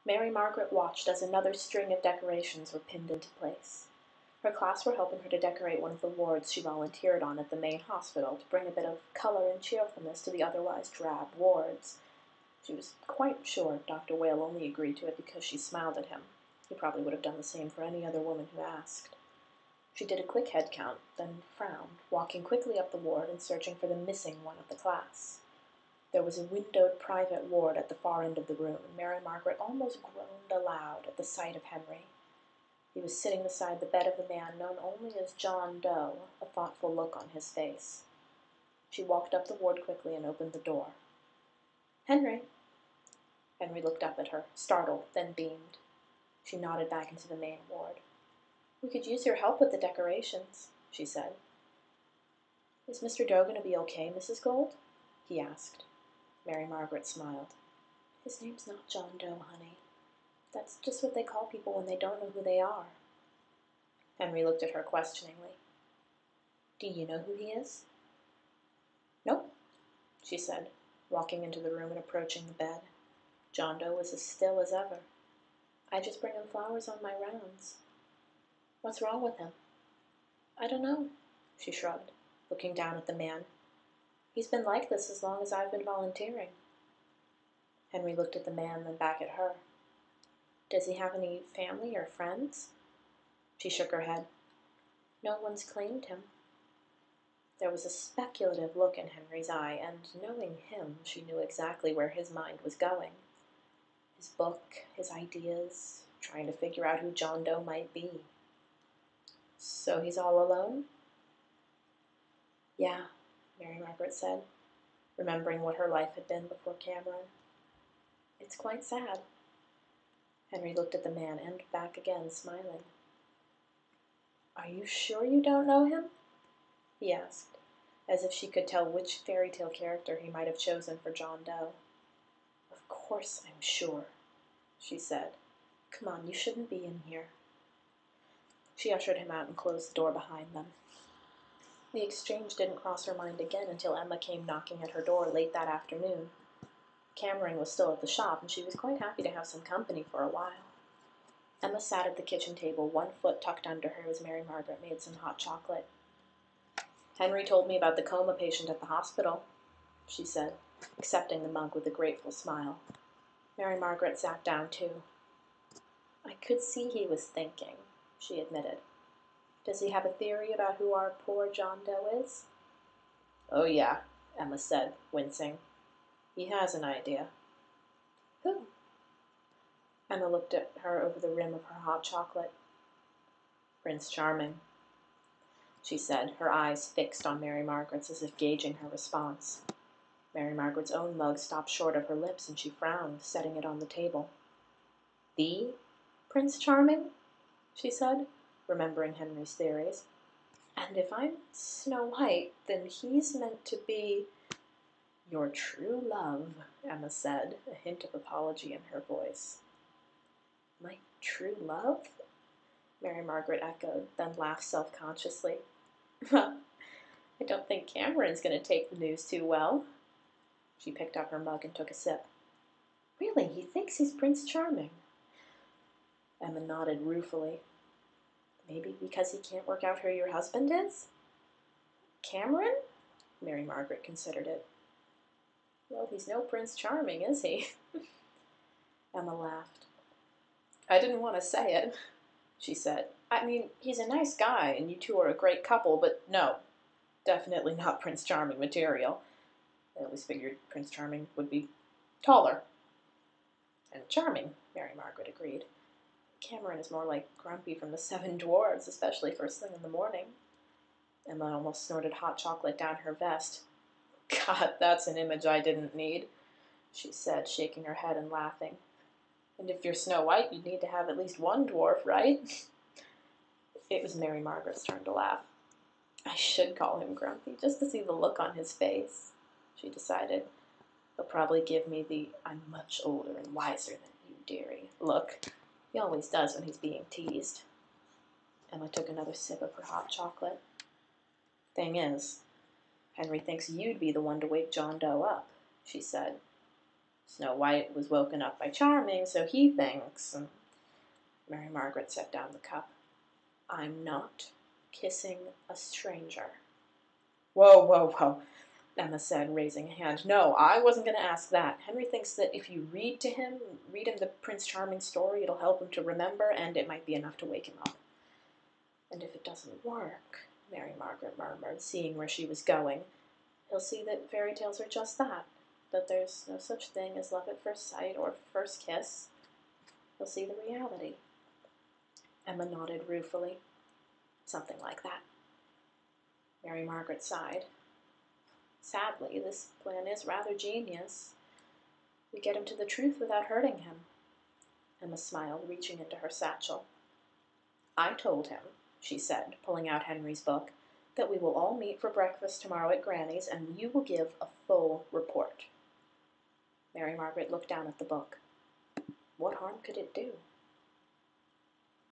Mary Margaret watched as another string of decorations were pinned into place. Her class were helping her to decorate one of the wards she volunteered on at the main hospital to bring a bit of color and cheerfulness to the otherwise drab wards. She was quite sure Dr. Whale only agreed to it because she smiled at him. He probably would have done the same for any other woman who asked. She did a quick head count, then frowned, walking quickly up the ward and searching for the missing one of the class. There was a windowed private ward at the far end of the room, and Mary Margaret almost groaned aloud at the sight of Henry. He was sitting beside the bed of the man known only as John Doe, a thoughtful look on his face. She walked up the ward quickly and opened the door. "Henry." Henry looked up at her, startled, then beamed. She nodded back into the main ward. "We could use your help with the decorations," she said. "Is Mr. Doe going to be okay, Mrs. Gold?" he asked. Mary Margaret smiled. "His name's not John Doe, honey. That's just what they call people when they don't know who they are." Henry looked at her questioningly. "Do you know who he is?" "Nope," she said, walking into the room and approaching the bed. John Doe was as still as ever. "I just bring him flowers on my rounds." "What's wrong with him?" "I don't know," she shrugged, looking down at the man. "He's been like this as long as I've been volunteering." Henry looked at the man, then back at her. "Does he have any family or friends?" She shook her head. "No one's claimed him." There was a speculative look in Henry's eye, and knowing him, she knew exactly where his mind was going. His book, his ideas, trying to figure out who John Doe might be. "So he's all alone?" "Yeah," Mary Margaret said, remembering what her life had been before Cameron. "It's quite sad." Henry looked at the man and back again, smiling. "Are you sure you don't know him?" he asked, as if she could tell which fairy tale character he might have chosen for John Doe. "Of course I'm sure," she said. "Come on, you shouldn't be in here." She ushered him out and closed the door behind them. The exchange didn't cross her mind again until Emma came knocking at her door late that afternoon. Cameron was still at the shop, and she was quite happy to have some company for a while. Emma sat at the kitchen table, one foot tucked under her as Mary Margaret made some hot chocolate. "Henry told me about the coma patient at the hospital," she said, accepting the mug with a grateful smile. Mary Margaret sat down too. "I could see he was thinking," she admitted. "Does he have a theory about who our poor John Doe is?" "Oh, yeah," Emma said, wincing. "He has an idea." "Who?" Emma looked at her over the rim of her hot chocolate. "Prince Charming," she said, her eyes fixed on Mary Margaret's as if gauging her response. Mary Margaret's own mug stopped short of her lips, and she frowned, setting it on the table. "The Prince Charming?" she said, remembering Henry's theories. "And if I'm Snow White, then he's meant to be—" "Your true love," Emma said, a hint of apology in her voice. "My true love?" Mary Margaret echoed, then laughed self-consciously. "Well, I don't think Cameron's going to take the news too well." She picked up her mug and took a sip. "Really, he thinks he's Prince Charming?" Emma nodded ruefully. "Maybe because he can't work out who your husband is?" "Cameron?" Mary Margaret considered it. "Well, he's no Prince Charming, is he?" Emma laughed. "I didn't want to say it," she said. "I mean, he's a nice guy, and you two are a great couple, but no, definitely not Prince Charming material. I always figured Prince Charming would be taller." "And charming," Mary Margaret agreed. "Cameron is more like Grumpy from the Seven Dwarfs, especially first thing in the morning." Emma almost snorted hot chocolate down her vest. "God, that's an image I didn't need," she said, shaking her head and laughing. "And if you're Snow White, you'd need to have at least one dwarf, right?" It was Mary Margaret's turn to laugh. "I should call him Grumpy, just to see the look on his face," she decided. "He'll probably give me the 'I'm much older and wiser than you, dearie' look. He always does when he's being teased." Emma took another sip of her hot chocolate. "Thing is, Henry thinks you'd be the one to wake John Doe up," she said. Snow White was woken up by Charming, so he thinks. Mary Margaret set down the cup. I'm not kissing a stranger. Whoa, whoa, whoa, Emma said, raising a hand. No, I wasn't going to ask that. Henry thinks that if you read him the Prince Charming story, it'll help him to remember, and it might be enough to wake him up. And if it doesn't work, Mary Margaret murmured, seeing where she was going, he'll see that fairy tales are just that there's no such thing as love at first sight or first kiss. He'll see the reality. Emma nodded ruefully. Something like that. Mary Margaret sighed. Sadly, this plan is rather genius. We get him to the truth without hurting him. Emma smiled, reaching into her satchel. I told him, she said, pulling out Henry's book, that we will all meet for breakfast tomorrow at Granny's, and you will give a full report. Mary Margaret looked down at the book. What harm could it do?